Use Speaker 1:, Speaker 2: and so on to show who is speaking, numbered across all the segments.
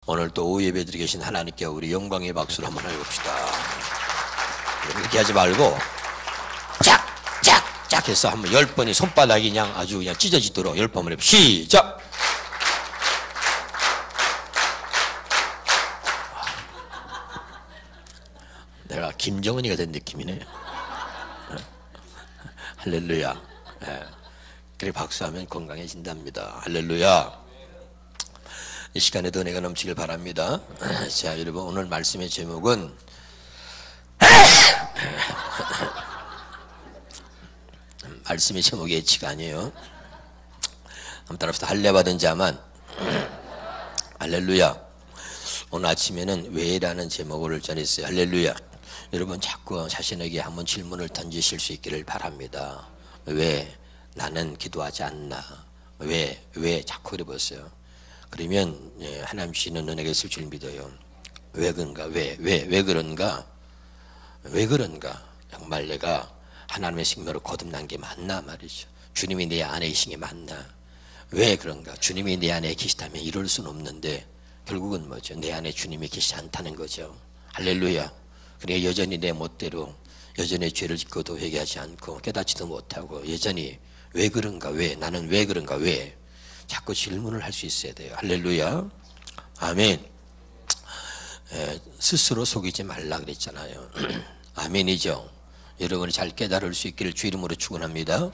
Speaker 1: 오늘 또 오후 예배 드리고 계신 하나님께 우리 영광의 박수를 한번 해봅시다. 이렇게 하지 말고 짝짝짝 해서 한번 10번이 손바닥이 그냥 아주 그냥 찢어지도록 10번을 해봅시다. 시작! 내가 김정은이가 된 느낌이네. 할렐루야. 그래 박수하면 건강해진답니다. 할렐루야. 이 시간에도 은혜가 넘치길 바랍니다. 자, 여러분 오늘 말씀의 제목은 말씀의 제목이 예치가 아니에요. 한번 따라합시다. 할례 받은 자만. 할렐루야. 오늘 아침에는 왜라는 제목을 전했어요. 할렐루야. 여러분 자꾸 자신에게 한번 질문을 던지실 수 있기를 바랍니다. 왜 나는 기도하지 않나? 왜 자꾸 그래 보세요. 그러면 하나님 주시는 은혜가 있을 줄 믿어요. 왜 그런가? 왜 그런가? 왜 그런가? 정말 내가 하나님의 생명으로 거듭난 게 맞나 말이죠. 주님이 내 안에 계신 게 맞나? 왜 그런가? 주님이 내 안에 계시다면 이럴 수는 없는데 결국은 뭐죠? 내 안에 주님이 계시지 않다는 거죠. 할렐루야. 그러니까 여전히 내 멋대로 여전히 죄를 짓고도 회개하지 않고 깨닫지도 못하고 여전히 왜 그런가? 왜? 나는 왜 그런가? 왜? 자꾸 질문을 할 수 있어야 돼요. 할렐루야. 아멘. 스스로 속이지 말라 그랬잖아요. 아멘이죠. 여러분이 잘 깨달을 수 있기를 주 이름으로 축원합니다.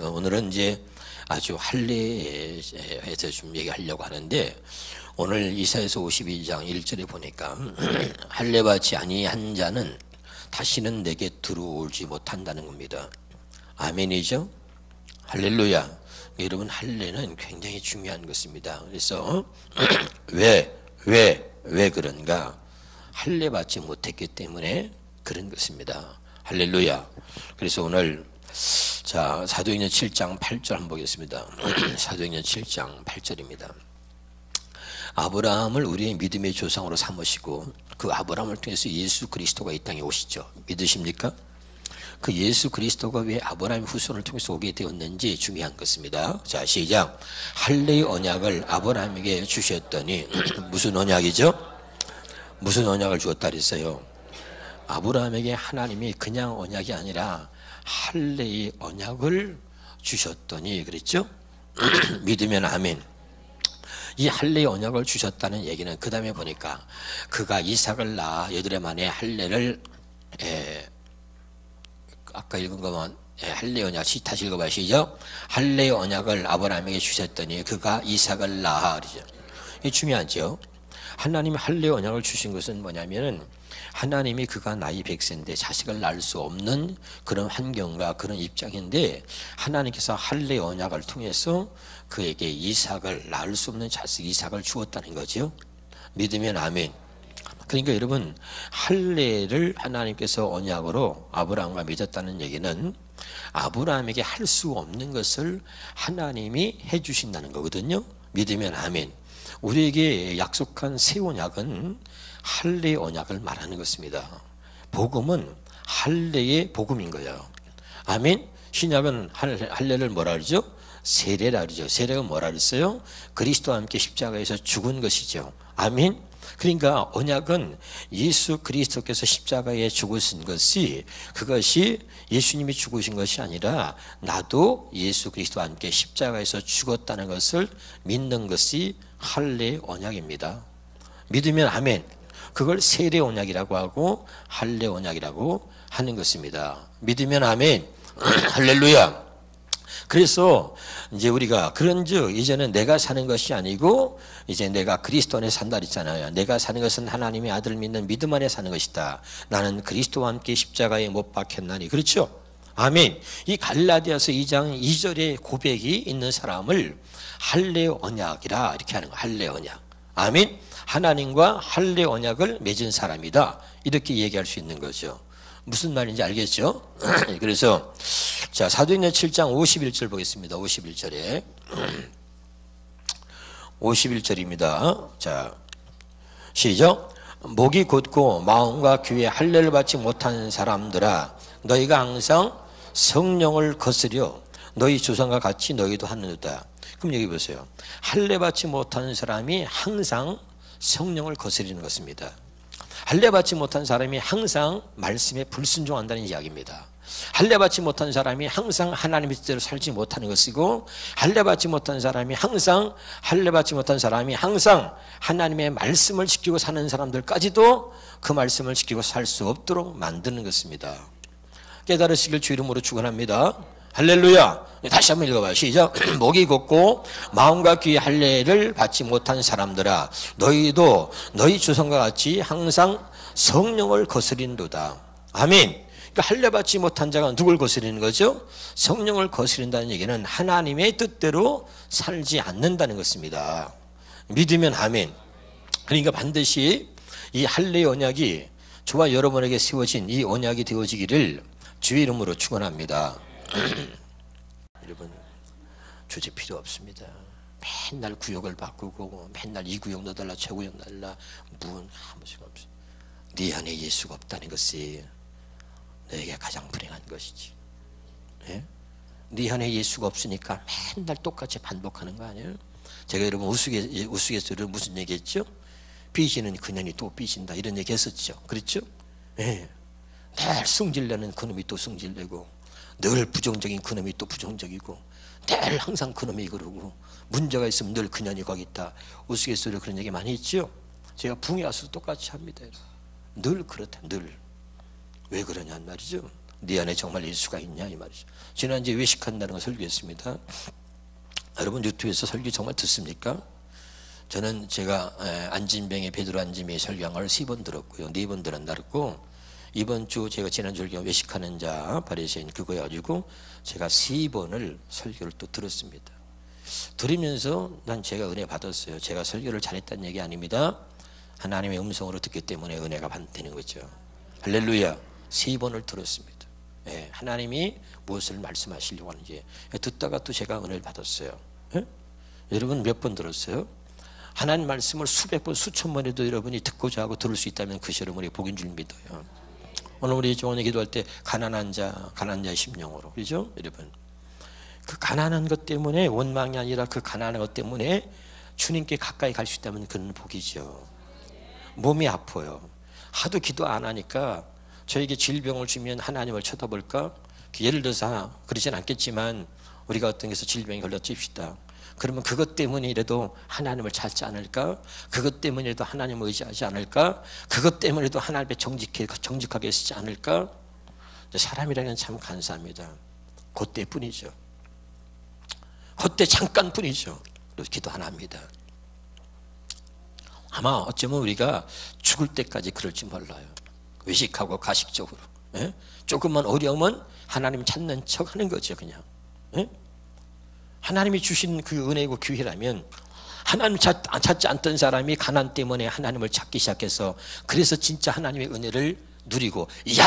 Speaker 1: 오늘은 이제 아주 할례에서 좀 얘기하려고 하는데 오늘 이사야서 52장 1절에 보니까 할례 받지 아니한 자는 다시는 내게 들어오지 못한다는 겁니다. 아멘이죠. 할렐루야. 여러분 할례는 굉장히 중요한 것입니다. 그래서 왜 그런가? 할례 받지 못했기 때문에 그런 것입니다. 할렐루야. 그래서 오늘 자 사도행전 7장 8절 한번 보겠습니다. 사도행전 7장 8절입니다. 아브라함을 우리의 믿음의 조상으로 삼으시고 그 아브라함을 통해서 예수 그리스도가 이 땅에 오시죠. 믿으십니까? 그 예수 그리스도가 왜 아브라함의 후손을 통해서 오게 되었는지 중요한 것입니다. 자 시작. 할례의 언약을 아브라함에게 주셨더니 무슨 언약이죠? 무슨 언약을 주었다 그랬어요? 아브라함에게 하나님이 그냥 언약이 아니라 할례의 언약을 주셨더니 그랬죠? 믿으면 아멘. 이 할례의 언약을 주셨다는 얘기는 그 다음에 보니까 그가 이삭을 낳아 여드레 만에 할례를 아까 읽은 거만 할례 언약 다시 읽어봐요. 시작. 할례 언약을 아브라함에게 주셨더니 그가 이삭을 낳아 그러죠. 이게 중요하죠. 하나님이 할례 언약을 주신 것은 뭐냐면은 하나님이 그가 나이 100세인데 자식을 낳을 수 없는 그런 환경과 그런 입장인데 하나님께서 할례 언약을 통해서 그에게 이삭을 낳을 수 없는 자식 이삭을 주었다는 거죠. 믿으면 아멘. 그러니까 여러분 할례를 하나님께서 언약으로 아브라함과 맺었다는 얘기는 아브라함에게 할 수 없는 것을 하나님이 해주신다는 거거든요. 믿으면 아멘. 우리에게 약속한 새 언약은 할례의 언약을 말하는 것입니다. 복음은 할례의 복음인 거예요. 아멘. 신약은 할례를 뭐라 그러죠? 세례라 그러죠. 세례가 뭐라 그랬어요? 그리스도와 함께 십자가에서 죽은 것이죠. 아멘. 그러니까 언약은 예수 그리스도께서 십자가에 죽으신 것이 그것이 예수님이 죽으신 것이 아니라 나도 예수 그리스도와 함께 십자가에서 죽었다는 것을 믿는 것이 할례 언약입니다. 믿으면 아멘. 그걸 세례 언약이라고 하고 할례 언약이라고 하는 것입니다. 믿으면 아멘. 할렐루야. 그래서 이제 우리가 그런즉 이제는 내가 사는 것이 아니고 이제 내가 그리스도 안에 산다 그랬잖아요. 내가 사는 것은 하나님의 아들 믿는 믿음 안에 사는 것이다. 나는 그리스도와 함께 십자가에 못 박혔나니. 그렇죠? 아멘. 이 갈라디아서 2장 2절의 고백이 있는 사람을 할례 언약이라 이렇게 하는 거예요. 할례 언약. 아멘. 하나님과 할례 언약을 맺은 사람이다. 이렇게 얘기할 수 있는 거죠. 무슨 말인지 알겠죠? 그래서 자 사도행전 7장 51절 보겠습니다. 51절에 51절입니다. 자 시작. 목이 곧고 마음과 귀에 할례를 받지 못한 사람들아 너희가 항상 성령을 거스려 너희 조상과 같이 너희도 하느니라. 그럼 여기 보세요. 할례 받지 못하는 사람이 항상 성령을 거스리는 것입니다. 할례받지 못한 사람이 항상 말씀에 불순종한다는 이야기입니다. 할례받지 못한 사람이 항상 하나님의 뜻대로 살지 못하는 것이고, 할례받지 못한 사람이 항상 하나님의 말씀을 지키고 사는 사람들까지도 그 말씀을 지키고 살 수 없도록 만드는 것입니다. 깨달으시길 주 이름으로 축원합니다. 할렐루야. 다시 한번 읽어봐요. 시작. 목이 곧고 마음과 귀의 할례를 받지 못한 사람들아, 너희도 너희 조상과 같이 항상 성령을 거스린도다. 아멘. 그러니까 할례 받지 못한 자가 누굴 거스리는 거죠? 성령을 거스린다는 얘기는 하나님의 뜻대로 살지 않는다는 것입니다. 믿으면 아멘. 그러니까 반드시 이 할례의 언약이 저와 여러분에게 세워진 이 언약이 되어지기를 주의 이름으로 축원합니다. 여러분, 주제 필요 없습니다. 맨날 구역을 바꾸고 맨날 이 구역 넣어달라 저 구역 넣어달라 아무 소용 없어요. 네 안에 예수가 없다는 것이 너에게 가장 불행한 것이지. 네? 네 안에 예수가 없으니까 맨날 똑같이 반복하는 거 아니에요? 제가 여러분 우스갯소리로 무슨 얘기했죠? 삐지는 그년이 또 삐진다 이런 얘기 했었죠. 그렇죠? 네. 늘 승질내는 그놈이 또 승질내고, 늘 부정적인 그놈이 또 부정적이고, 늘 항상 그놈이 그러고, 문제가 있으면 늘 그년이 거기 있다. 우스갯소리로 그런 얘기 많이 했죠. 제가 붕에 와서 똑같이 합니다. 늘 그렇다. 늘. 왜 그러냐 말이죠. 네 안에 정말 예수가 있냐 이 말이죠. 지난주에 외식한다는 걸 설교했습니다. 여러분 유튜브에서 설교 정말 듣습니까? 저는 제가 안진병의 베드로 안진병의 설교한 걸 3번 들었고요. 4번 들었고, 이번 주 제가 지난주 외식하는 자 바리새인 그거 가지고 제가 3번을 설교를 또 들었습니다. 들으면서 난 제가 은혜 받았어요. 제가 설교를 잘했다는 얘기 아닙니다. 하나님의 음성으로 듣기 때문에 은혜가 되는 거죠. 할렐루야. 3번을 들었습니다. 예, 하나님이 무엇을 말씀하시려고 하는지 듣다가 또 제가 은혜를 받았어요. 예? 여러분 몇 번 들었어요? 하나님 말씀을 수백 번 수천 번에도 여러분이 듣고자 하고 들을 수 있다면 그것이 여러분의 복인 줄 믿어요. 오늘 우리 종원이 기도할 때 가난한 자의 심령으로, 그렇죠? 여러분 그 가난한 것 때문에, 원망이 아니라 그 가난한 것 때문에 주님께 가까이 갈 수 있다면 그는 복이죠. 몸이 아파요. 하도 기도 안 하니까 저에게 질병을 주면 하나님을 쳐다볼까? 예를 들어서 그러진 않겠지만 우리가 어떤 데서 질병이 걸렸집시다. 그러면 그것 때문이라도 하나님을 찾지 않을까? 그것 때문이라도 하나님을 의지하지 않을까? 그것 때문에도 하나님께 정직하게 쓰지 않을까? 사람이라는 건 참 간사합니다. 그때뿐이죠. 그때 잠깐뿐이죠. 기도 안 합니다. 아마 어쩌면 우리가 죽을 때까지 그럴지 몰라요. 외식하고 가식적으로. 예? 조금만 어려우면 하나님 찾는 척 하는 거죠, 그냥. 예? 하나님이 주신 그 은혜고 기회라면, 하나님 찾지 않던 사람이 가난 때문에 하나님을 찾기 시작해서, 그래서 진짜 하나님의 은혜를 누리고, 이야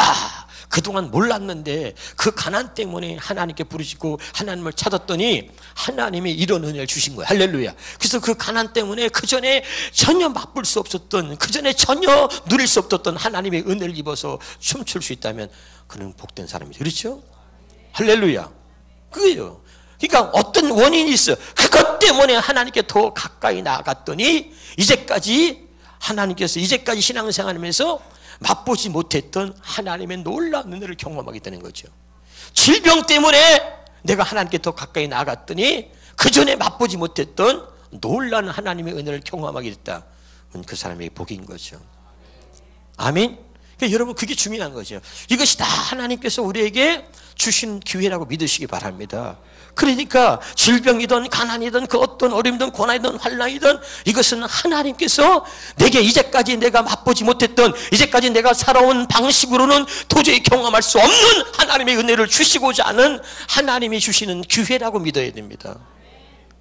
Speaker 1: 그동안 몰랐는데 그 가난 때문에 하나님께 부르시고 하나님을 찾았더니 하나님이 이런 은혜를 주신 거예요. 할렐루야. 그래서 그 가난 때문에 그전에 전혀 맛볼 수 없었던, 그전에 전혀 누릴 수 없었던 하나님의 은혜를 입어서 춤출 수 있다면 그는 복된 사람이죠. 그렇죠? 할렐루야. 그거예요. 그러니까 어떤 원인이 있어. 그것 때문에 하나님께 더 가까이 나아갔더니 하나님께서 이제까지 신앙생활하면서 맛보지 못했던 하나님의 놀라운 은혜를 경험하게 되는 거죠. 질병 때문에 내가 하나님께 더 가까이 나아갔더니 그 전에 맛보지 못했던 놀라운 하나님의 은혜를 경험하게 됐다. 그 사람의 복인 거죠. 아멘. 그러니까 여러분 그게 중요한 거죠. 이것이 다 하나님께서 우리에게 주신 기회라고 믿으시기 바랍니다. 그러니까 질병이든 가난이든 그 어떤 어려움이든 고난이든 환난이든 이것은 하나님께서 내게 이제까지 내가 맛보지 못했던, 이제까지 내가 살아온 방식으로는 도저히 경험할 수 없는 하나님의 은혜를 주시고자 하는 하나님이 주시는 기회라고 믿어야 됩니다.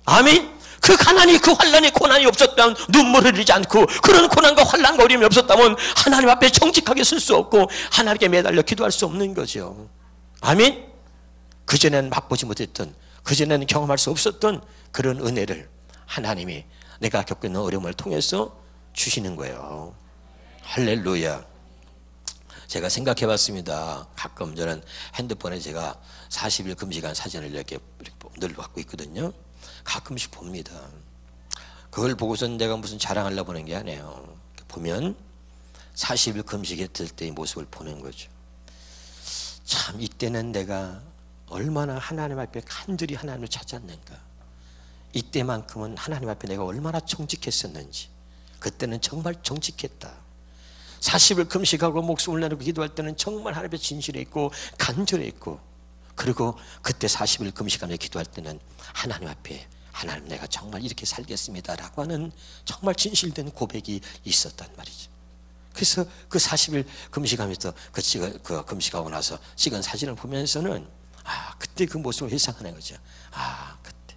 Speaker 1: 아멘. 그 가난이, 그 환난이, 고난이 없었다면, 눈물을 흘리지 않고 그런 고난과 환난과 어려움이 없었다면 하나님 앞에 정직하게 설 수 없고 하나님께 매달려 기도할 수 없는 거죠. 아멘. 그전에는 맛보지 못했던, 그전에는 경험할 수 없었던 그런 은혜를 하나님이 내가 겪고 있는 어려움을 통해서 주시는 거예요. 할렐루야. 제가 생각해 봤습니다. 가끔 저는 핸드폰에 제가 40일 금식한 사진을 이렇게 늘 갖고 있거든요. 가끔씩 봅니다. 그걸 보고서 내가 무슨 자랑하려고 보는 게 아니에요. 보면 40일 금식했을 때의 모습을 보는 거죠. 참 이때는 내가 얼마나 하나님 앞에 간절히 하나님을 찾았는가. 이때만큼은 하나님 앞에 내가 얼마나 정직했었는지. 그때는 정말 정직했다. 40일 금식하고 목숨을 내놓고 기도할 때는 정말 하나님 앞에 진실했고 간절했고, 그리고 그때 40일 금식하며 기도할 때는 하나님 앞에 하나님 내가 정말 이렇게 살겠습니다 라고 하는 정말 진실된 고백이 있었단 말이죠. 그래서 그 40일 금식하면서 그 금식하고 나서 찍은 사진을 보면서는 그때 그 모습을 회상하는 거죠. 그때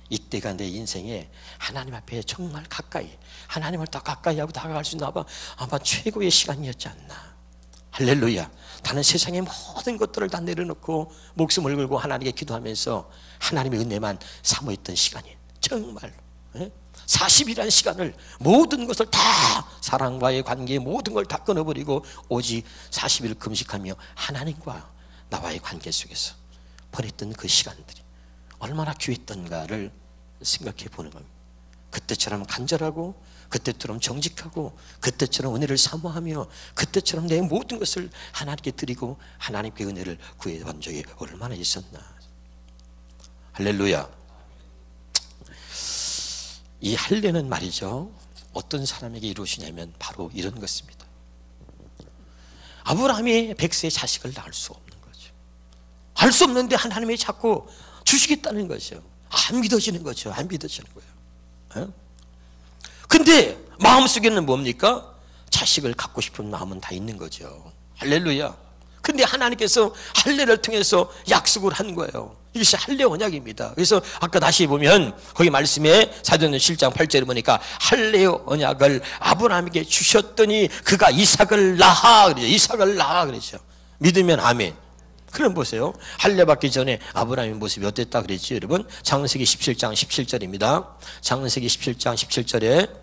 Speaker 1: 이때가 내 인생에 하나님 앞에 정말 가까이, 하나님을 더 가까이 하고 다가갈 수 있는 아마 최고의 시간이었지 않나. 할렐루야. 나는 세상의 모든 것들을 다 내려놓고 목숨을 걸고 하나님께 기도하면서 하나님의 은혜만 사모했던 시간이 정말 40이라는 시간을 모든 것을 다, 사랑과의 관계 모든 걸 다 끊어버리고 오직 40일 금식하며 하나님과 나와의 관계 속에서 보냈던 그 시간들이 얼마나 귀했던가를 생각해 보는 겁니다. 그때처럼 간절하고, 그때처럼 정직하고, 그때처럼 은혜를 사모하며, 그때처럼 내 모든 것을 하나님께 드리고 하나님께 은혜를 구해본 적이 얼마나 있었나. 할렐루야. 이 할례는 말이죠, 어떤 사람에게 이루어지냐면 바로 이런 것입니다. 아브라함이 100세의 자식을 낳을 수 없는 거죠. 알 수 없는데 하나님이 자꾸 주시겠다는 거죠. 안 믿어지는 거죠. 안 믿어지는 거예요. 근데 마음속에는 뭡니까? 자식을 갖고 싶은 마음은 다 있는 거죠. 할렐루야. 근데 하나님께서 할례를 통해서 약속을 한 거예요. 이것이 할례 언약입니다. 그래서 아까 다시 보면 거기 말씀에 사도행전 7장 8절에 보니까 할례 언약을 아브라함에게 주셨더니 그가 이삭을 낳아 그러죠. 이삭을 낳아 그러죠. 믿으면 아멘. 그럼 보세요. 할례 받기 전에 아브라함의 모습이 어땠다 그랬죠, 여러분? 창세기 17장 17절입니다. 창세기 17장 17절에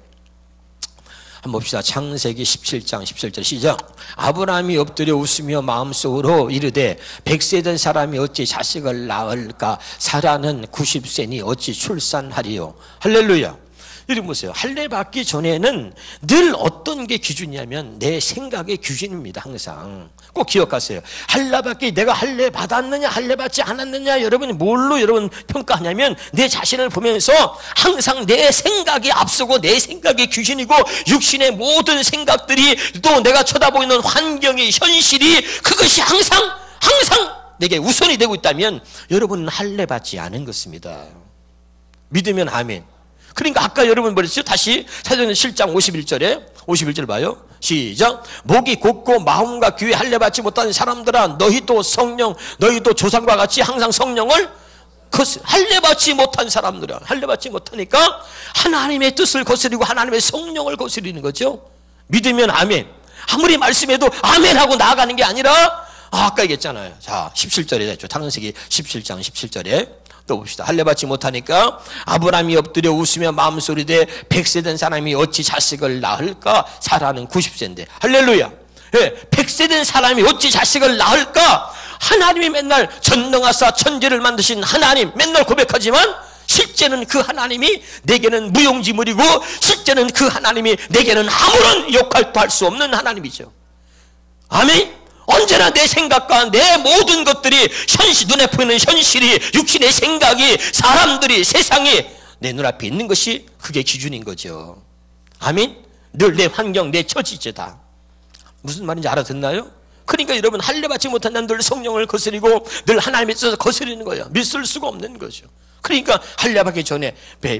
Speaker 1: 한번 봅시다. 창세기 17장 17절 시작. 아브라함이 엎드려 웃으며 마음속으로 이르되 100세 된 사람이 어찌 자식을 낳을까? 사라는 90세니 어찌 출산하리요? 할렐루야. 여러분 보세요. 할례 받기 전에는 늘 어떤 게 기준이냐면 내 생각의 기준입니다. 항상 꼭 기억하세요. 할례 받기, 내가 할례 받았느냐 할례 받지 않았느냐 여러분이 뭘로 여러분 평가하냐면 내 자신을 보면서 항상 내 생각이 앞서고 내 생각이 기준이고, 육신의 모든 생각들이 또 내가 쳐다보이는 환경의 현실이 그것이 항상 내게 우선이 되고 있다면 여러분은 할례 받지 않은 것입니다. 믿으면 아멘. 그러니까 아까 여러분 뭐랬죠? 다시 사도행전 7장 51절 봐요. 시작. 목이 곧고 마음과 귀에 할례 받지 못하는 사람들아, 너희도 조상과 같이 항상 성령을 할례 받지 못한 사람들아, 할례 받지 못하니까 하나님의 뜻을 거스리고 하나님의 성령을 거스리는 거죠. 믿으면 아멘. 아무리 말씀해도 아멘하고 나아가는 게 아니라 아까 얘기했잖아요. 자, 17절에 됐죠. 창세기 17장 17절에 또 봅시다. 할례 받지 못하니까 아브라함이 엎드려 웃으며 마음소리되 100세 된 사람이 어찌 자식을 낳을까? 사라는 90세인데 할렐루야. 100세 된 사람이 어찌 자식을 낳을까? 하나님이 맨날 전능하사 천지를 만드신 하나님 맨날 고백하지만 실제는 그 하나님이 내게는 무용지물이고, 실제는 그 하나님이 내게는 아무런 역할도 할 수 없는 하나님이죠. 아멘. 언제나 내 생각과 내 모든 것들이 눈에 보이는 현실이, 육신의 생각이, 사람들이, 세상이 내 눈앞에 있는 것이 그게 기준인 거죠. 아멘. 늘 내 환경, 내 처지죠. 다 무슨 말인지 알아듣나요? 그러니까 여러분 할례 받지 못한 늘 성령을 거스리고 늘 하나님에 있어서 거스리는 거예요. 믿을 수가 없는 거죠. 그러니까 할례 받기 전에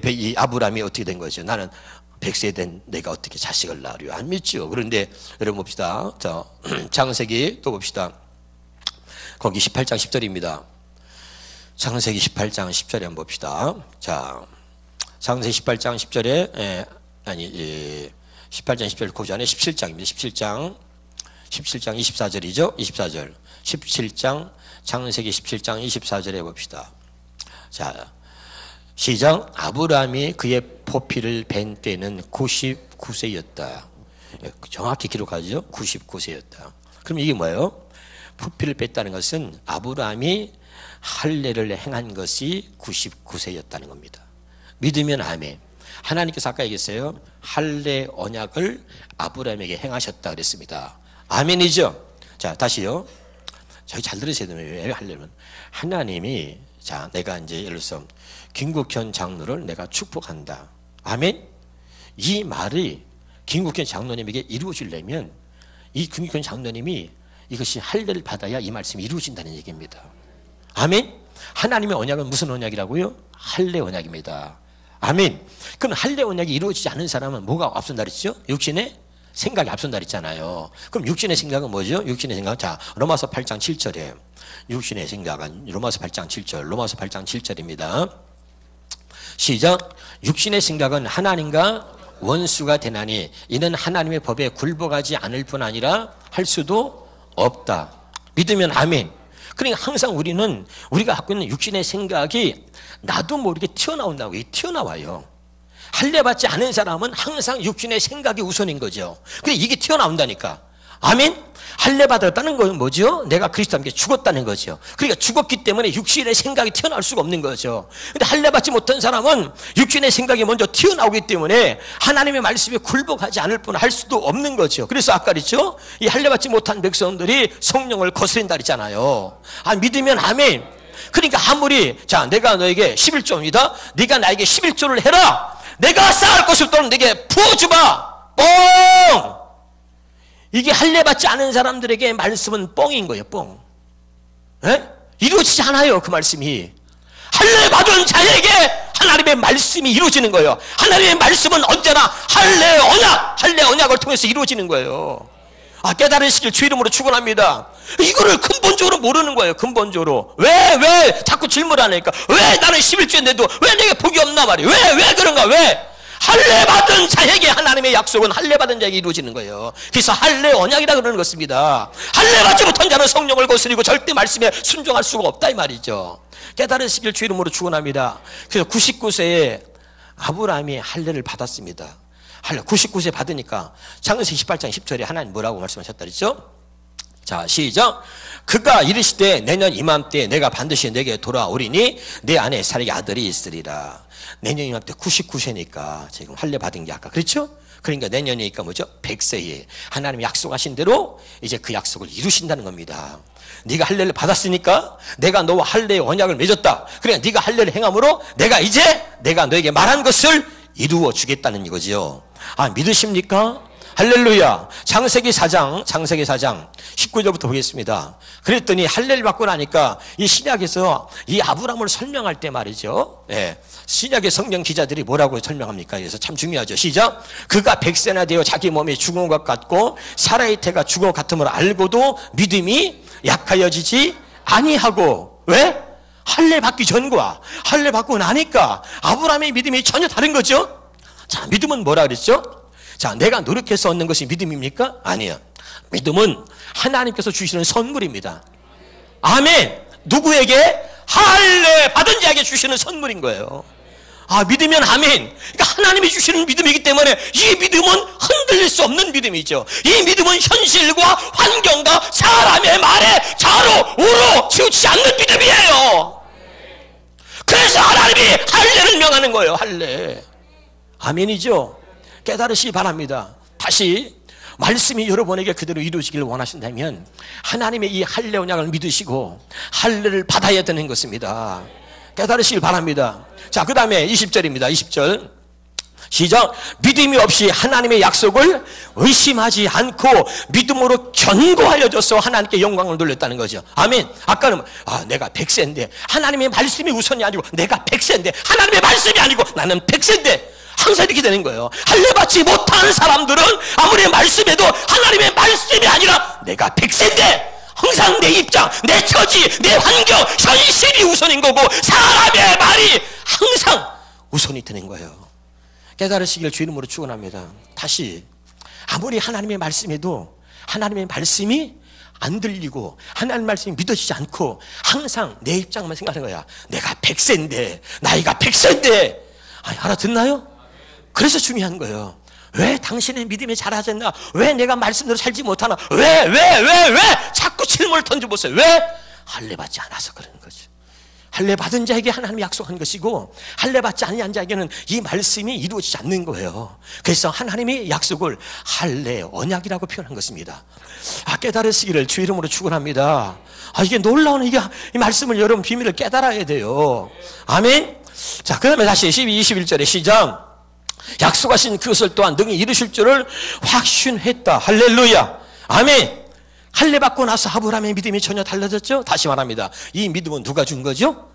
Speaker 1: 이 아브라함이 어떻게 된 거죠? 나는 100세 된 내가 어떻게 자식을 낳으려? 안 믿죠. 그런데 여러분 봅시다. 자, 창세기 또 봅시다. 거기 18장 10절입니다. 창세기 18장 10절에 한번 봅시다. 자, 창세기 18장 10절에 18장 10절 그 전에 17장입니다. 17장 24절이죠. 24절. 17장 창세기 17장 24절에 봅시다. 자, 시작. 아브라함이 그의 포피를 벤 때는 99세였다. 정확히 기록하죠. 99세였다. 그럼 이게 뭐예요? 포피를 뺐다는 것은 아브라함이 할례를 행한 것이 99세였다는 겁니다. 믿으면 아멘. 하나님께서 아까 얘기했어요. 할례 언약을 아브라함에게 행하셨다 그랬습니다. 아멘이죠? 자, 다시요. 저희 잘 들으셔야 돼요. 왜 할례는? 하나님이, 자, 내가 이제 예를 들어서 김국현 장로를 내가 축복한다. 아멘? 이 말이 김국현 장로님에게 이루어지려면 이 김국현 장로님이 이것이 할례를 받아야 이 말씀이 이루어진다는 얘기입니다. 아멘? 하나님의 언약은 무슨 언약이라고요? 할례 언약입니다. 아멘. 그럼 할례 언약이 이루어지지 않은 사람은 뭐가 앞선다 그랬죠? 육신의 생각이 앞선다 그랬잖아요. 그럼 육신의 생각은 뭐죠? 육신의 생각. 자, 로마서 8장 7절에 육신의 생각은 로마서 8장 7절, 로마서 8장 7절입니다. 시작. 육신의 생각은 하나님과 원수가 되나니 이는 하나님의 법에 굴복하지 않을 뿐 아니라 할 수도 없다. 믿으면 아멘. 그러니까 항상 우리가 갖고 있는 육신의 생각이 나도 모르게 튀어나온다고. 튀어나와요. 할례 받지 않은 사람은 항상 육신의 생각이 우선인 거죠. 근데 이게 튀어나온다니까. 아멘? 할례 받았다는 건 뭐죠? 내가 그리스도와 함께 죽었다는 거죠. 그러니까 죽었기 때문에 육신의 생각이 튀어나올 수가 없는 거죠. 근데 할례 받지 못한 사람은 육신의 생각이 먼저 튀어나오기 때문에 하나님의 말씀에 굴복하지 않을 뿐 할 수도 없는 거죠. 그래서 아까 그랬죠? 이 할례 받지 못한 백성들이 성령을 거스린다 그랬잖아요. 아, 믿으면 아멘. 그러니까 아무리, 자, 내가 너에게 11조입니다. 네가 나에게 11조를 해라. 내가 쌓을 것을 또는 내게 부어주마. 뻥! 이게 할례 받지 않은 사람들에게 말씀은 뻥인 거예요. 뻥. 에? 이루어지지 않아요. 그 말씀이. 할례 받은 자에게 하나님의 말씀이 이루어지는 거예요. 하나님의 말씀은 언제나 할례 언약을 통해서 이루어지는 거예요. 아, 깨달으시길 주 이름으로 축원합니다. 이거를 근본적으로 모르는 거예요. 근본적으로. 왜 자꾸 질문하니까 왜 나는 11조인데도 왜 내게 복이 없나 말이에요. 왜 그런가. 왜? 할례 받은 자에게 하나님의 약속은 할례 받은 자에게 이루어지는 거예요. 그래서 할례 언약이라 그러는 것입니다. 할례 받지 못한 자는 성령을 거스리고 절대 말씀에 순종할 수가 없다 이 말이죠. 깨달으시길 주 이름으로 축원합니다. 그래서 99세에 아브라함이 할례를 받았습니다. 99세 받으니까 창세기 18장 10절에 하나님 뭐라고 말씀하셨다 그랬죠? 자, 시작. 그가 이르시되 내년 이맘때 내가 반드시 내게 돌아오리니 내 안에 살게 아들이 있으리라. 내년 이맘때 99세니까 지금 할례 받은 게 아까 그렇죠? 그러니까 내년이니까 뭐죠? 100세에 하나님이 약속하신 대로 이제 그 약속을 이루신다는 겁니다. 네가 할례를 받았으니까 내가 너와 할례의 언약을 맺었다. 그러니까 네가 할례를 행함으로 내가 너에게 말한 것을 이루어 주겠다는 이거지요. 아, 믿으십니까? 할렐루야. 창세기 4장 19절부터 보겠습니다. 그랬더니 할례를 받고 나니까 이 신약에서 이 아브라함을 설명할 때 말이죠. 예. 신약의 성경 기자들이 뭐라고 설명합니까? 그래서 참 중요하죠. 시작. 그가 100세나 되어 자기 몸이 죽은 것 같고 사라의 태가 죽은 것 같음을 알고도 믿음이 약하여지지 아니하고. 왜? 할례 받기 전과 할례 받고 나니까 아브라함의 믿음이 전혀 다른 거죠. 자, 믿음은 뭐라 그랬죠? 자, 내가 노력해서 얻는 것이 믿음입니까? 아니요. 믿음은 하나님께서 주시는 선물입니다. 아멘. 누구에게? 할례 받은 자에게 주시는 선물인 거예요. 아, 믿으면 아멘. 그러니까 하나님이 주시는 믿음이기 때문에 이 믿음은 흔들릴 수 없는 믿음이죠. 이 믿음은 현실과 환경과 사람의 말에 좌로 우로 치우치지 않는 믿음이에요. 그래서 하나님이 할례를 명하는 거예요. 할례. 아멘이죠. 깨달으시기 바랍니다. 다시 말씀이 여러분에게 그대로 이루어지기를 원하신다면 하나님의 이 할례 언약을 믿으시고 할례를 받아야 되는 것입니다. 깨달으시길 바랍니다. 자, 그 다음에 20절입니다. 20절 시작. 믿음이 없이 하나님의 약속을 의심하지 않고 믿음으로 견고하여져서 하나님께 영광을 돌렸다는 거죠. 아멘. 아까는 내가 100세인데 하나님의 말씀이 우선이 아니고 내가 100세인데 하나님의 말씀이 아니고 나는 100세인데 항상 이렇게 되는 거예요. 할례 받지 못하는 사람들은 아무리 말씀해도 하나님의 말씀이 아니라 내가 100세인데 항상 내 입장, 내 처지, 내 환경, 현실이 우선인 거고 사람의 말이 항상 우선이 되는 거예요. 깨달으시길 주 이름으로 축원합니다. 다시 아무리 하나님의 말씀에도 하나님의 말씀이 안 들리고 하나님 말씀이 믿어지지 않고 항상 내 입장만 생각하는 거야. 내가 100세인데 나이가 100세인데 알아듣나요? 그래서 중요한 거예요. 왜 당신의 믿음이 자라졌나? 왜 내가 말씀대로 살지 못하나? 왜? 자꾸 질문을 던져보세요. 왜? 할례 받지 않아서 그러는 거죠. 할례 받은 자에게 하나님이 약속한 것이고 할례 받지 아니한 자에게는 이 말씀이 이루어지지 않는 거예요. 그래서 하나님이 약속을 할례 언약이라고 표현한 것입니다. 깨달으시기를 주 이름으로 축원합니다. 이게 놀라운 이 말씀을 여러분 비밀을 깨달아야 돼요. 아멘. 자, 그다음에 다시 12, 21절에 시작. 약속하신 그것을 또한 능히 이루실 줄을 확신했다. 할렐루야. 아멘. 할례 받고 나서 아브라함의 믿음이 전혀 달라졌죠? 다시 말합니다. 이 믿음은 누가 준 거죠?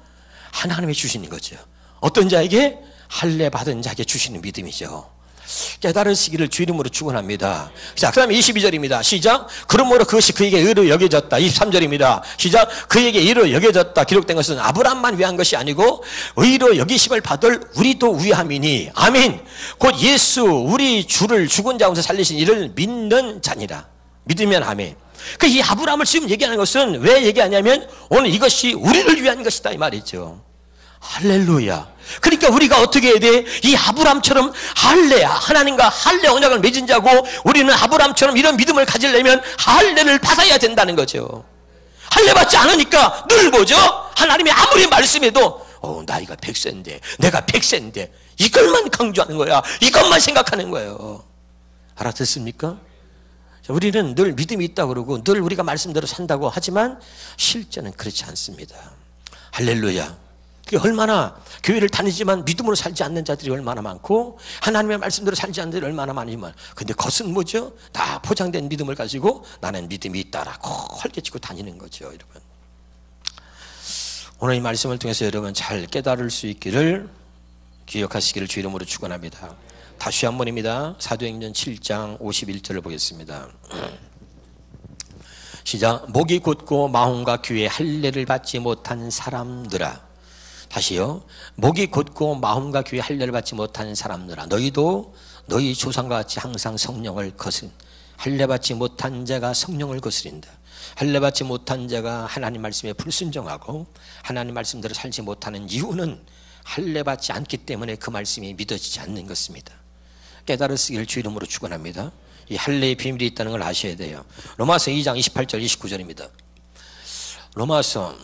Speaker 1: 하나님이 주시는 거죠. 어떤 자에게? 할례 받은 자에게 주시는 믿음이죠. 깨달으시기를 주 이름으로 축원합니다. 자, 그 다음에 22절입니다. 시작. 그러므로 그것이 그에게 의로 여겨졌다. 23절입니다. 시작. 그에게 의로 여겨졌다. 기록된 것은 아브라함만 위한 것이 아니고 의로 여기심을 받을 우리도 위함이니. 아멘. 곧 예수 우리 주를 죽은 자 가운데 살리신 이를 믿는 자니라. 믿으면 아멘. 이 아브라함을 지금 얘기하는 것은 왜 얘기하냐면 오늘 이것이 우리를 위한 것이다 이 말이죠. 할렐루야. 그러니까 우리가 어떻게 해야 돼? 이 아브라함처럼 할례야, 하나님과 할례 언약을 맺은 자고 우리는 아브라함처럼 이런 믿음을 가지려면 할례를 받아야 된다는 거죠. 할례 받지 않으니까 늘 뭐죠? 하나님이 아무리 말씀해도 나이가 100세인데 내가 100세인데 이것만 강조하는 거야. 이것만 생각하는 거예요. 알아듣습니까? 우리는 늘 믿음이 있다고 그러고 늘 우리가 말씀대로 산다고 하지만 실제는 그렇지 않습니다. 할렐루야. 얼마나 교회를 다니지만 믿음으로 살지 않는 자들이 얼마나 많고 하나님의 말씀대로 살지 않는 자들이 얼마나 많지만 근데 겉은 뭐죠? 다 포장된 믿음을 가지고 나는 믿음이 있다라고 헐개치고 다니는 거죠. 여러분, 오늘 이 말씀을 통해서 여러분 잘 깨달을 수 있기를 기억하시기를 주 이름으로 축원합니다. 다시 한 번입니다. 사도행전 7장 51절을 보겠습니다. 시작. 목이 곧고 마음과 귀에 할례를 받지 못한 사람들아. 다시요. 목이 곧고 마음과 귀에 할례를 받지 못한 사람들아, 너희도 너희 조상과 같이 항상 성령을 거스린 할례 받지 못한 자가 성령을 거스린다. 할례 받지 못한 자가 하나님 말씀에 불순종하고 하나님 말씀대로 살지 못하는 이유는 할례 받지 않기 때문에 그 말씀이 믿어지지 않는 것입니다. 깨달으시기를 주 이름으로 축원합니다. 이 할례의 비밀이 있다는 걸 아셔야 돼요. 로마서 2장 28절 29절입니다. 로마서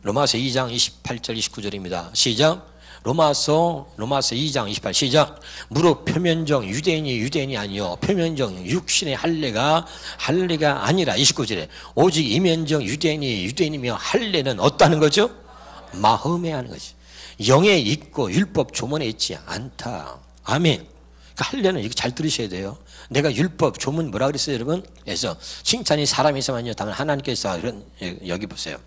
Speaker 1: 2장 28절 29절입니다. 시작. 로마서 2장 28 시작. 무릇 표면적 유대인이 아니요 표면적 육신의 할례가 아니라 29절에 오직 이면적 유대인이며 할례는 어떠하는 거죠? 마음에 하는 거지. 영에 있고 율법 조문에 있지 않다. 아멘. 그러니까 할례는 이거 잘 들으셔야 돼요. 내가 율법 조문 뭐라 그랬어요 여러분? 그래서 칭찬이 사람에서만요 다만 하나님께서 이런 여기 보세요.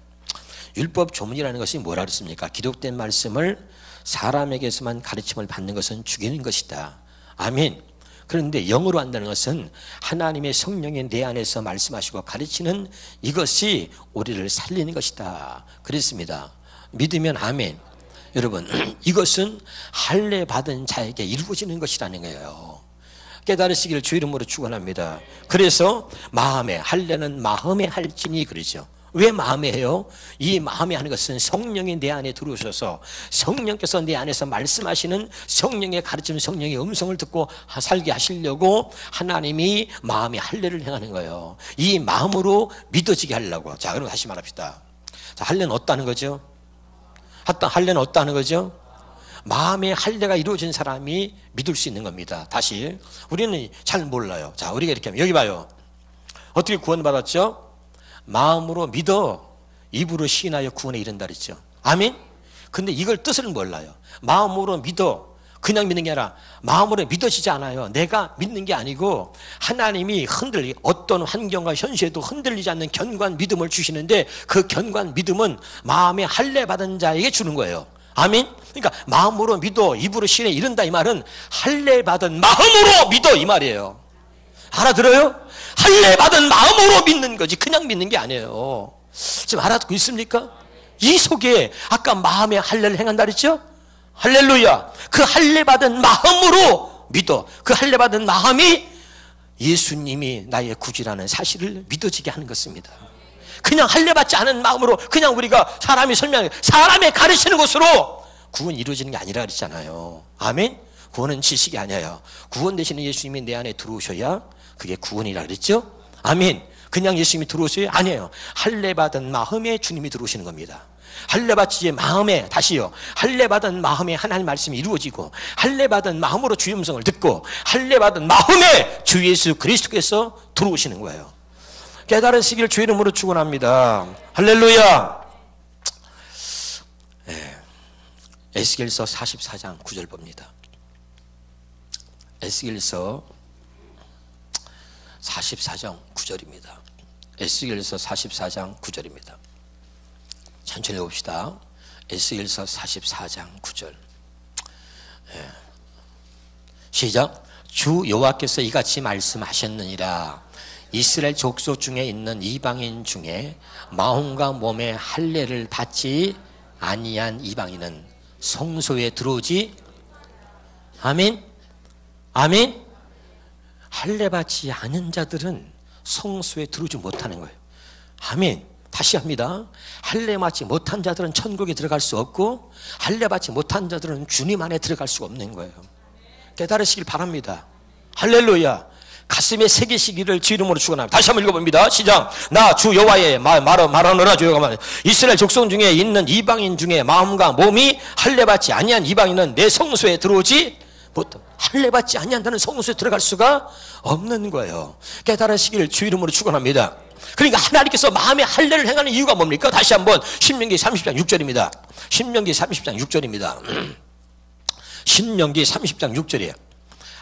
Speaker 1: 율법 조문이라는 것이 뭐라 그랬습니까? 기록된 말씀을 사람에게서만 가르침을 받는 것은 죽이는 것이다. 아멘. 그런데 영으로 한다는 것은 하나님의 성령이 내 안에서 말씀하시고 가르치는 이것이 우리를 살리는 것이다. 그랬습니다. 믿으면 아멘. 여러분, 이것은 할례 받은 자에게 이루어지는 것이라는 거예요. 깨달으시기를 주 이름으로 축원합니다. 그래서 마음에, 할례는 마음에 할지니 그러죠. 왜 마음에 해요? 이 마음에 하는 것은 성령이 내 안에 들어오셔서 성령께서 내 안에서 말씀하시는 성령의 가르침, 성령의 음성을 듣고 살게 하시려고 하나님이 마음에 할례를 행하는 거예요. 이 마음으로 믿어지게 하려고. 자, 그럼 다시 말합시다. 자, 할례는 어떠하는 거죠? 할례는 어떠하는 거죠? 마음의 할례가 이루어진 사람이 믿을 수 있는 겁니다. 다시, 우리는 잘 몰라요. 자, 우리가 이렇게 하면 여기 봐요. 어떻게 구원받았죠? 마음으로 믿어 입으로 시인하여 구원에 이른다 그랬죠. 아멘. 근데 이걸 뜻을 몰라요. 마음으로 믿어 그냥 믿는 게 아니라 마음으로 믿어지지 않아요. 내가 믿는 게 아니고 하나님이 어떤 환경과 현실에도 흔들리지 않는 견고한 믿음을 주시는데 그 견고한 믿음은 마음에 할례 받은 자에게 주는 거예요. 아멘. 그러니까 마음으로 믿어 입으로 시인해 이른다 이 말은 할례 받은 마음으로 믿어 이 말이에요. 알아들어요? 할례 받은 마음으로 믿는 거지 그냥 믿는 게 아니에요. 지금 알아듣고 있습니까? 이 속에 아까 마음에 할례를 행한다 그랬죠? 할렐루야. 그 할례 받은 마음으로 믿어. 그 할례 받은 마음이 예수님이 나의 구주라는 사실을 믿어지게 하는 것입니다. 그냥 할례 받지 않은 마음으로 그냥 우리가 사람이 가르치는 것으로 구원이 이루어지는 게 아니라 그랬잖아요. 아멘. 구원은 지식이 아니에요. 구원 되시는 예수님이 내 안에 들어오셔야 그게 구원이라 그랬죠? 아멘. 그냥 예수님이 들어오셔야 아니에요. 할례 받은 마음에 주님이 들어오시는 겁니다. 할례받지 마음에, 다시요, 할례받은 마음에 하나님 말씀이 이루어지고, 할례받은 마음으로 주의 음성을 듣고, 할례받은 마음에 주 예수 그리스도께서 들어오시는 거예요. 깨달으시기를 주의 이름으로 축원합니다. 할렐루야. 네. 에스겔서 44장 9절 봅니다. 에스겔서 44장 9절입니다. 에스겔서 44장 9절입니다. 천천히 봅시다. 에스겔서 44장 9절. 시작. 주 여호와께서 이같이 말씀하셨느니라. 이스라엘 족속 중에 있는 이방인 중에 마음과 몸의 할례를 받지 아니한 이방인은 성소에 들어오지. 아멘. 아멘. 할례 받지 않은 자들은 성소에 들어오지 못하는 거예요. 아멘. 다시 합니다. 할례 받지 못한 자들은 천국에 들어갈 수 없고, 할례 받지 못한 자들은 주님 안에 들어갈 수가 없는 거예요. 깨달으시길 바랍니다. 할렐루야. 가슴에 새기시기를 주 이름으로 축원합니다. 다시 한번 읽어봅니다. 시작. 나 주 여호와의 말하노라. 주 여호와가 이스라엘 족속 중에 있는 이방인 중에 마음과 몸이 할례 받지 아니한 이방인은 내 성소에 들어오지 못하. 할례 받지 아니한다는 성소에 들어갈 수가 없는 거예요. 깨달으시기를 주 이름으로 축원합니다. 그러니까 하나님께서 마음의 할례를 행하는 이유가 뭡니까? 다시 한번 신명기 30장 6절입니다. 신명기 30장 6절입니다. 신명기 30장 6절이에요.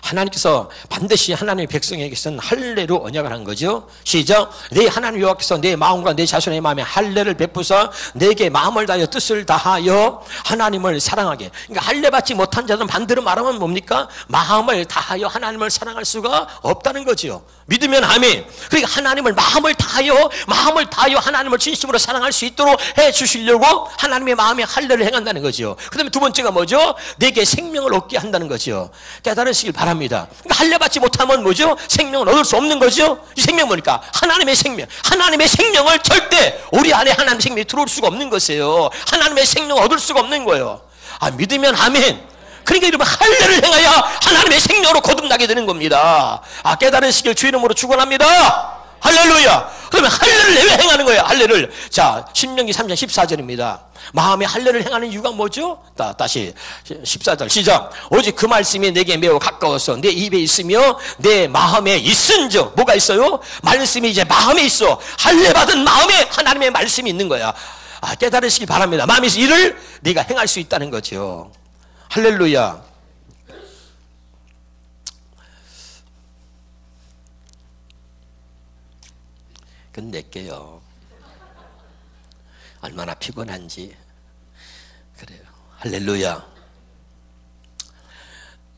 Speaker 1: 하나님께서 반드시 하나님의 백성에게서는 할례로 언약을 한 거죠. 시작. 내 하나님 여호와께서 내 마음과 내 자손의 마음에 할례를 베푸사 내게 마음을 다하여 뜻을 다하여 하나님을 사랑하게. 그러니까 할례 받지 못한 자들은 반대로 말하면 뭡니까? 마음을 다하여 하나님을 사랑할 수가 없다는 거죠. 믿으면 아멘. 그러니까 하나님을 마음을 다하여 하나님을 진심으로 사랑할 수 있도록 해 주시려고 하나님의 마음에 할례를 행한다는 거죠. 그 다음에 두 번째가 뭐죠? 내게 생명을 얻게 한다는 거죠. 깨달으시길 바랍니다. 그러니까 할례 받지 못하면 뭐죠? 생명을 얻을 수 없는 거죠. 이 생명 뭐니까? 하나님의 생명. 하나님의 생명을 절대 우리 안에 하나님의 생명이 들어올 수가 없는 것이에요. 하나님의 생명을 얻을 수가 없는 거예요. 아, 믿으면 아멘. 그러니까 여러분 할례를 행하여 하나님의 생명으로 거듭나게 되는 겁니다. 아, 깨달으시길 주 이름으로 축원합니다. 할렐루야. 그러면 할례를 왜 행하는 거예요? 할례를. 자, 신명기 3장 14절입니다. 마음의 할례를 행하는 이유가 뭐죠? 다시 14절 시작. 오직 그 말씀이 내게 매우 가까워서 내 입에 있으며 내 마음에 있은즉. 뭐가 있어요? 말씀이 이제 마음에 있어. 할례 받은 마음에 하나님의 말씀이 있는 거야. 아, 깨달으시기 바랍니다. 마음에서 이를 네가 행할 수 있다는 거죠. 할렐루야. 끝낼게요. 얼마나 피곤한지. 그래요. 할렐루야.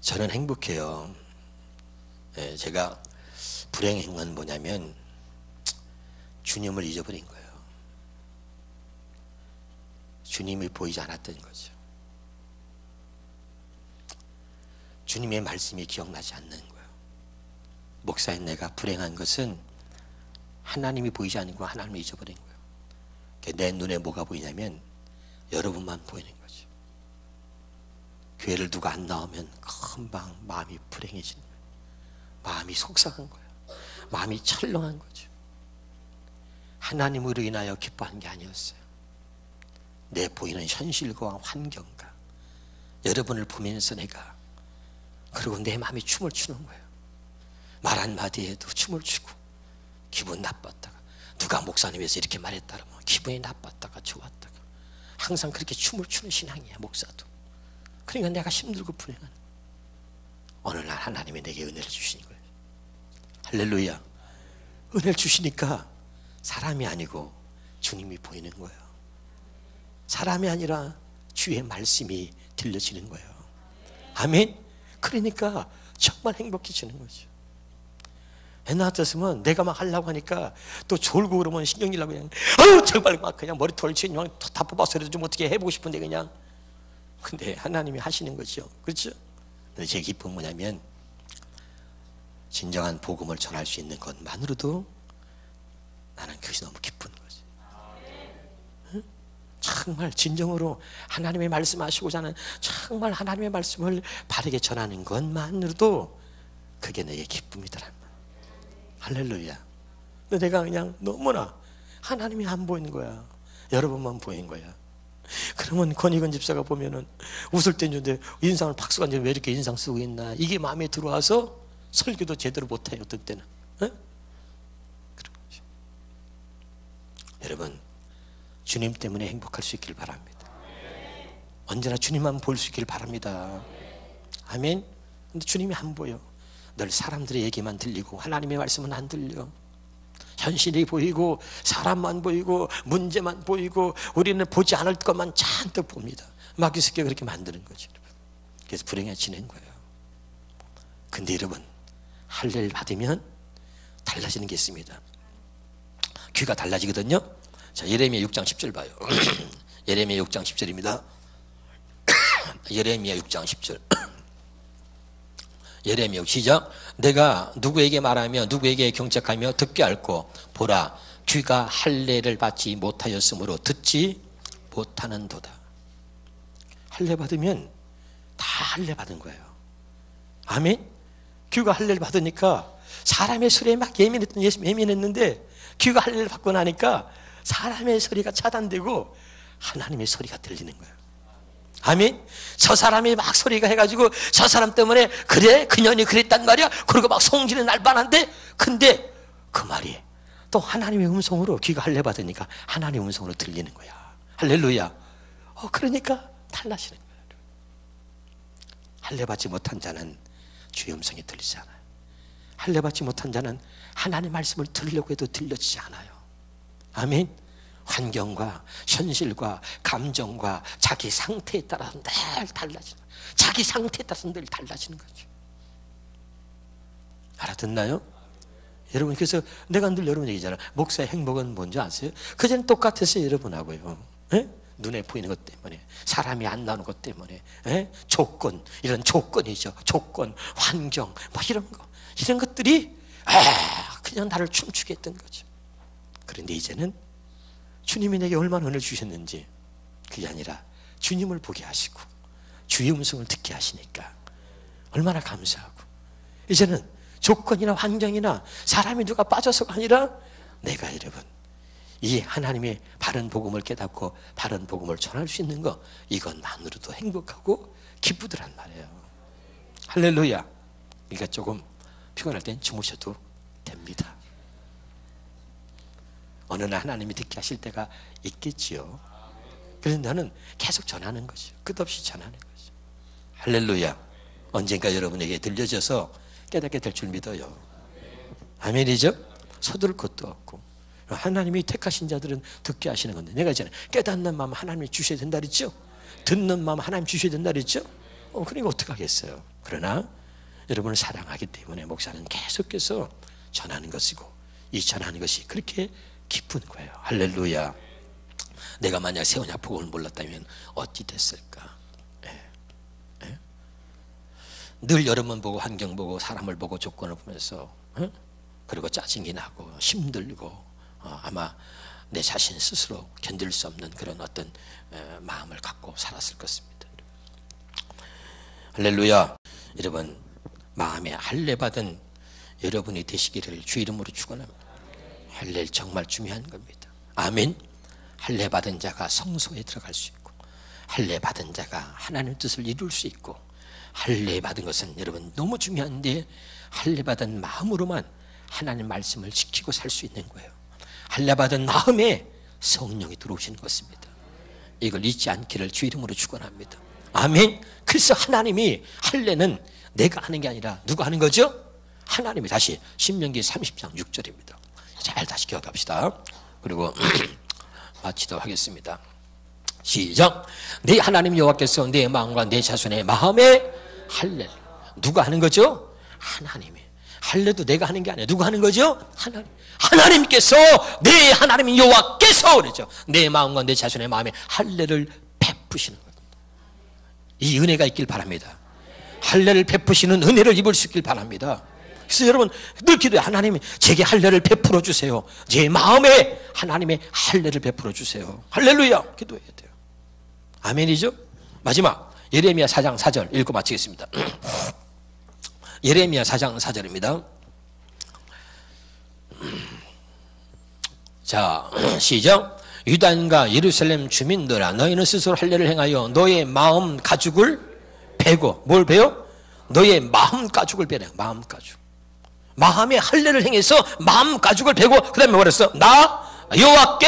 Speaker 1: 저는 행복해요. 네, 제가 불행한 건 뭐냐면 주님을 잊어버린 거예요. 주님이 보이지 않았던 거죠. 주님의 말씀이 기억나지 않는 거예요. 목사인 내가 불행한 것은 하나님이 보이지 않고 하나님을 잊어버린 거예요. 내 눈에 뭐가 보이냐면 여러분만 보이는 거죠. 교회를 누가 안 나오면 금방 마음이 불행해지는 거예요. 마음이 속상한 거예요. 마음이 철렁한 거죠. 하나님으로 인하여 기뻐한 게 아니었어요. 내 보이는 현실과 환경과 여러분을 보면서 내가, 그리고 내 마음이 춤을 추는 거예요. 말 한마디에도 춤을 추고 기분 나빴다가, 누가 목사님에서 이렇게 말했다면 기분이 나빴다가 좋았다가, 항상 그렇게 춤을 추는 신앙이야 목사도. 그러니까 내가 힘들고 불행한. 어느 날 하나님이 내게 은혜를 주시는 거예요. 할렐루야. 은혜를 주시니까 사람이 아니고 주님이 보이는 거예요. 사람이 아니라 주의 말씀이 들려지는 거예요. 아멘. 그러니까 정말 행복해지는 거죠. 옛날 같았으면 내가 막 하려고 하니까 또 졸고 그러면 신경질나고 그냥 정말 막 그냥 머리털 그냥 다 뽑아서라도 좀 어떻게 해보고 싶은데 그냥. 근데 하나님이 하시는 거죠. 그렇죠? 근데 제 기쁨은 뭐냐면 진정한 복음을 전할 수 있는 것만으로도 나는 그것이 너무 기쁜 거지. 응? 정말 진정으로 하나님의 말씀하시고자 하는, 정말 하나님의 말씀을 바르게 전하는 것만으로도 그게 내게 기쁨이더라. 할렐루야. 근데 내가 그냥 너무나 하나님이 안 보이는 거야. 여러분만 보이는 거야.
Speaker 2: 그러면 권익원 집사가 보면은 웃을 때 있는데 인상을 박수가 이제 왜 이렇게 인상 쓰고 있나, 이게 마음에 들어와서 설교도 제대로 못해요 어떤 때는. 그런 거죠. 여러분, 주님 때문에 행복할 수 있길 바랍니다. 언제나 주님만 볼 수 있길 바랍니다. 아멘. 근데 주님이 안 보여. 늘 사람들의 얘기만 들리고 하나님의 말씀은 안 들려. 현실이 보이고 사람만 보이고 문제만 보이고 우리는 보지 않을 것만 잔뜩 봅니다. 마귀새끼가 그렇게 만드는 거죠. 그래서 불행해지는 거예요. 근데 여러분, 할례를 받으면 달라지는 게 있습니다. 귀가 달라지거든요. 자, 예레미야 6장 10절 봐요. 예레미야 6장 10절입니다. 예레미야 6장 10절. 예레미야 시작. 내가 누구에게 말하며 누구에게 경책하며 듣게 앓고 보라, 귀가 할례를 받지 못하였으므로 듣지 못하는도다. 할례 받으면 다 할례 받은 거예요. 아멘. 귀가 할례를 받으니까 사람의 소리에 막 예민했는데 귀가 할례를 받고 나니까 사람의 소리가 차단되고 하나님의 소리가 들리는 거예요. 아멘. 저 사람이 막 소리가 해가지고 저 사람 때문에 그래 그년이 그랬단 말이야 그러고 막 성질이 날 뻔한데, 근데 그 말이 또 하나님의 음성으로, 귀가 할례 받으니까 하나님의 음성으로 들리는 거야. 할렐루야. 그러니까 달라지는 거야. 할례 받지 못한 자는 주의 음성이 들리지 않아요. 할례 받지 못한 자는 하나님의 말씀을 들으려고 해도 들려지지 않아요. 아멘. 환경과 현실과 감정과 자기 상태에 따라서 늘 달라지는 거예요. 자기 상태에 따라서 늘 달라지는 거죠. 알아듣나요? 여러분, 그래서 내가 늘 여러분 얘기잖아요. 목사의 행복은 뭔지 아세요? 그전엔 똑같았어요, 여러분하고요. 에? 눈에 보이는 것 때문에, 사람이 안 나오는 것 때문에, 조건, 이런 조건이죠. 조건, 환경, 뭐 이런 것들이 그냥 나를 춤추게 했던 거죠. 그런데 이제는 주님이 내게 얼마나 은혜를 주셨는지, 그게 아니라 주님을 보게 하시고 주의 음성을 듣게 하시니까 얼마나 감사하고, 이제는 조건이나 환경이나 사람이 누가 빠져서가 아니라 내가 여러분 이 하나님의 바른 복음을 깨닫고 바른 복음을 전할 수 있는 거, 이것만으로도 행복하고 기쁘더란 말이에요. 할렐루야. 그러니까 조금 피곤할 땐 주무셔도 됩니다. 어느 날 하나님이 듣게 하실 때가 있겠지요. 그래서 나는 계속 전하는 거죠. 끝없이 전하는 거죠. 할렐루야. 언젠가 여러분에게 들려져서 깨닫게 될 줄 믿어요. 아멘이죠? 서두를 것도 없고, 하나님이 택하신 자들은 듣게 하시는 건데, 내가 이제는 깨닫는 마음 하나님이 주셔야 된다 그랬죠? 듣는 마음 하나님 주셔야 된다 그랬죠? 그러니까 어떡하겠어요. 그러나 여러분을 사랑하기 때문에 목사는 계속해서 전하는 것이고, 이 전하는 것이 그렇게 기쁜 거예요. 할렐루야. 내가 만약 세원야 복음을 몰랐다면 어찌 됐을까? 늘 여러분 보고 환경 보고 사람을 보고 조건을 보면서 그리고 짜증이 나고 힘들고 아마 내 자신 스스로 견딜 수 없는 그런 어떤 마음을 갖고 살았을 것입니다. 할렐루야. 여러분, 마음에 할례 받은 여러분이 되시기를 주 이름으로 축원합니다. 할례 정말 중요한 겁니다. 아멘. 할례 받은 자가 성소에 들어갈 수 있고, 할례 받은 자가 하나님의 뜻을 이룰 수 있고, 할례 받은 것은 여러분 너무 중요한데, 할례 받은 마음으로만 하나님 말씀을 지키고 살 수 있는 거예요. 할례 받은 마음에 성령이 들어오시는 것입니다. 이걸 잊지 않기를 주 이름으로 축원합니다. 아멘. 그래서 하나님이 할례는 내가 하는 게 아니라 누가 하는 거죠? 하나님이. 다시 신명기 30장 6절입니다. 잘 다시 기억합시다. 그리고 마치도록 하겠습니다. 시작. 네 하나님 여호와께서 내 마음과 내 자손의 마음에 할례. 누가 하는 거죠? 하나님이. 할례도 내가 하는 게 아니라 누가 하는 거죠? 하나님. 하나님께서, 내 하나님 여호와께서 그러죠. 내 마음과 내 자손의 마음에 할례를 베푸시는 겁니다. 이 은혜가 있길 바랍니다. 할례를 베푸시는 은혜를 입을 수 있길 바랍니다. 그래서 여러분 늘 기도해. 하나님이 제게 할례를 베풀어 주세요. 제 마음에 하나님의 할례를 베풀어 주세요. 할렐루야. 기도해야 돼요. 아멘이죠? 마지막 예레미야 4장 4절 읽고 마치겠습니다. 예레미야 4장 4절입니다. 자, 시작.
Speaker 1: 유다인과 예루살렘 주민들아, 너희는 스스로 할례를 행하여 너의 마음 가죽을 베고, 뭘 베요? 너의 마음 가죽을 베래. 마음 가죽. 마음의 할례를 행해서 마음 가죽을 베고, 그 다음에 뭐라 했어? 나 여호와께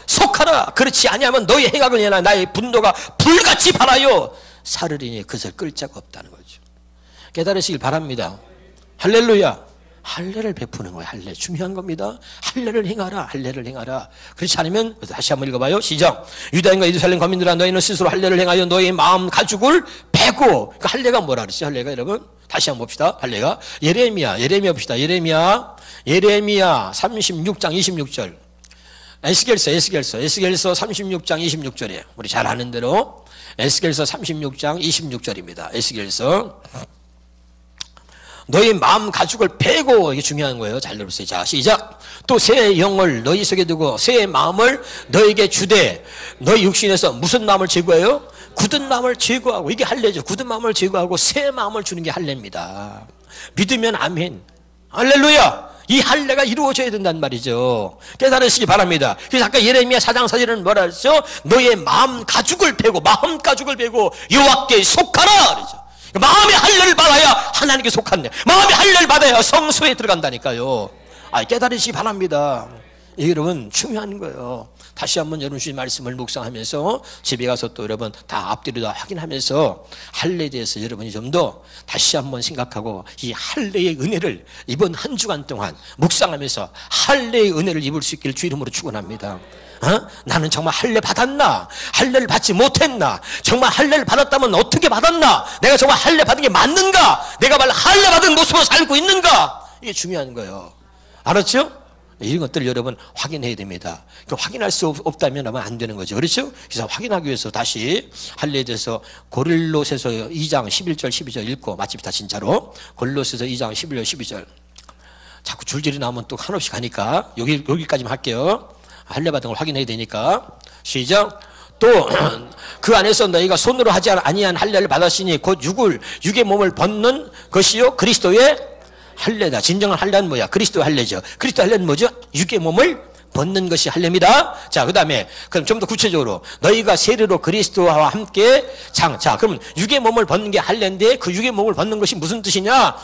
Speaker 1: 속하라. 그렇지 아니하면 너의 행악을 인하여 나의 분노가 불같이 발하여 사르리니 그것을 끌 자가 없다는 거죠. 깨달으시길 바랍니다. 할렐루야. 할례를 베푸는 거예요. 할례 중요한 겁니다. 할례를 행하라. 할례를 행하라. 그렇지 않으면 다시 한번 읽어봐요. 시작. 유다인과 예루살렘 거민들아, 너희는 스스로 할례를 행하여 너희 마음 가죽을 베고. 그 할례가 뭐라 그랬죠? 할례가 여러분 다시 한번 봅시다. 할례가 예레미야 봅시다. 예레미야 36장 26절. 에스겔서 36장 26절이에요. 우리 잘 아는 대로 에스겔서 36장 26절입니다. 에스겔서. 너희 마음 가죽을 베고, 이게 중요한 거예요. 잘 들어보세요. 자, 시작. 또 새 영을 너희 속에 두고 새 마음을 너에게 주되, 너희 육신에서 무슨 마음을 제거해요? 굳은 마음을 제거하고, 이게 할례죠. 굳은 마음을 제거하고 새 마음을 주는 게 할례입니다. 믿으면 아멘. 할렐루야. 이 할례가 이루어져야 된단 말이죠. 깨달으시기 바랍니다. 그래서 아까 예레미야 4장 4절에는 뭐라 했죠? 너의 마음 가죽을 베고, 마음 가죽을 베고 여호와께 속하라 그러죠. 마음의 할례를 받아야 하나님께 속한데, 마음의 할례를 받아야 성소에 들어간다니까요. 깨달으시기 바랍니다. 이게 여러분 중요한 거예요. 다시 한번 여러분 주신 말씀을 묵상하면서 집에 가서 또 여러분 다 앞뒤로 다 확인하면서 할례에 대해서 여러분이 좀 더 다시 한번 생각하고, 이 할례의 은혜를 이번 한 주간 동안 묵상하면서 할례의 은혜를 입을 수 있기를 주 이름으로 축원합니다. 나는 정말 할례 받았나? 할례를 받지 못했나? 정말 할례를 받았다면 어떻게 받았나? 내가 정말 할례 받은 게 맞는가? 내가 말 할례 받은 모습으로 살고 있는가? 이게 중요한 거예요. 알았죠? 이런 것들을 여러분 확인해야 됩니다. 확인할 수 없다면 아마 안 되는 거죠. 그렇죠? 그래서 확인하기 위해서 다시 할례에 대해서 고린도서서 2장 11절 12절 읽고 마칩시다. 진짜로 고린도서서 2장 11절 12절. 자꾸 줄줄이 나오면 또 한없이 가니까 여기까지만 할게요. 할례 받은 걸 확인해야 되니까. 시작. 또 그 안에서 너희가 손으로 하지 아니한 할례를 받았으니 곧 육의 몸을 벗는 것이요 그리스도의 할례다. 진정한 할례는 뭐야? 그리스도의 할례죠. 그리스도 할례는 뭐죠? 육의 몸을 벗는 것이 할례입니다. 자, 그 다음에 그럼 좀 더 구체적으로 너희가 세례로 그리스도와 함께 자, 그럼 육의 몸을 벗는 게 할례인데, 그 육의 몸을 벗는 것이 무슨 뜻이냐?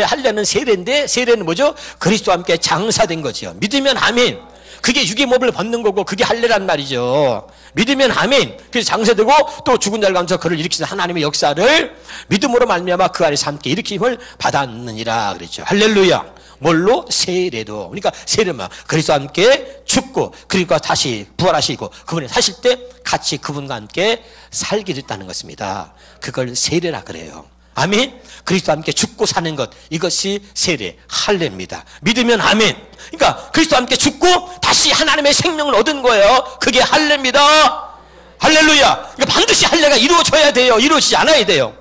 Speaker 1: 할례는 세례인데, 세례는 뭐죠? 그리스도와 함께 장사된 거죠. 믿으면 아멘. 그게 육의 몸을 벗는 거고, 그게 할례란 말이죠. 믿으면 아멘. 그래서 장세되고 또 죽은 자를 가운데서 그를 일으키신 하나님의 역사를 믿음으로 말미암아 그 안에서 함께 일으킴을 받았느니라 그랬죠. 할렐루야. 뭘로? 세례도. 그러니까 세례만 그리스도와 함께 죽고, 그리고 다시 부활하시고 그분이 사실 때 같이 그분과 함께 살게 됐다는 것입니다. 그걸 세례라 그래요. 아멘. 그리스도와 함께 죽고 사는 것, 이것이 세례, 할례입니다. 믿으면 아멘. 그러니까 그리스도와 함께 죽고 다시 하나님의 생명을 얻은 거예요. 그게 할례입니다. 할렐루야. 그러니까 반드시 할례가 이루어져야 돼요. 이루어지지 않아야 돼요.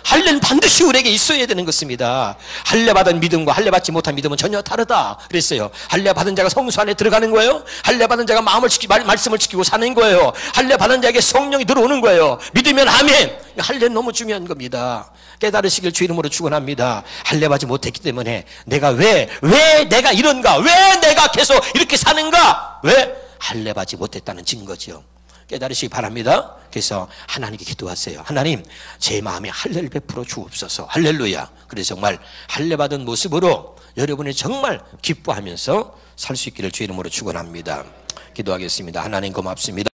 Speaker 1: 할례는 반드시 우리에게 있어야 되는 것입니다. 할례 받은 믿음과 할례 받지 못한 믿음은 전혀 다르다 그랬어요. 할례 받은 자가 성소 안에 들어가는 거예요. 할례 받은 자가 말씀을 지키고 사는 거예요. 할례 받은 자에게 성령이 들어오는 거예요. 믿으면 아멘. 할례는 너무 중요한 겁니다. 깨달으시길 주 이름으로 축원합니다. 할례 받지 못했기 때문에 내가 왜 내가 이런가? 왜 내가 계속 이렇게 사는가? 왜? 할례 받지 못했다는 증거죠. 깨달으시기 바랍니다. 그래서 하나님께 기도하세요. 하나님, 제 마음에 할례를 베풀어 주옵소서. 할렐루야. 그래서 정말 할례 받은 모습으로 여러분이 정말 기뻐하면서 살 수 있기를 주 이름으로 축원합니다. 기도하겠습니다. 하나님 고맙습니다.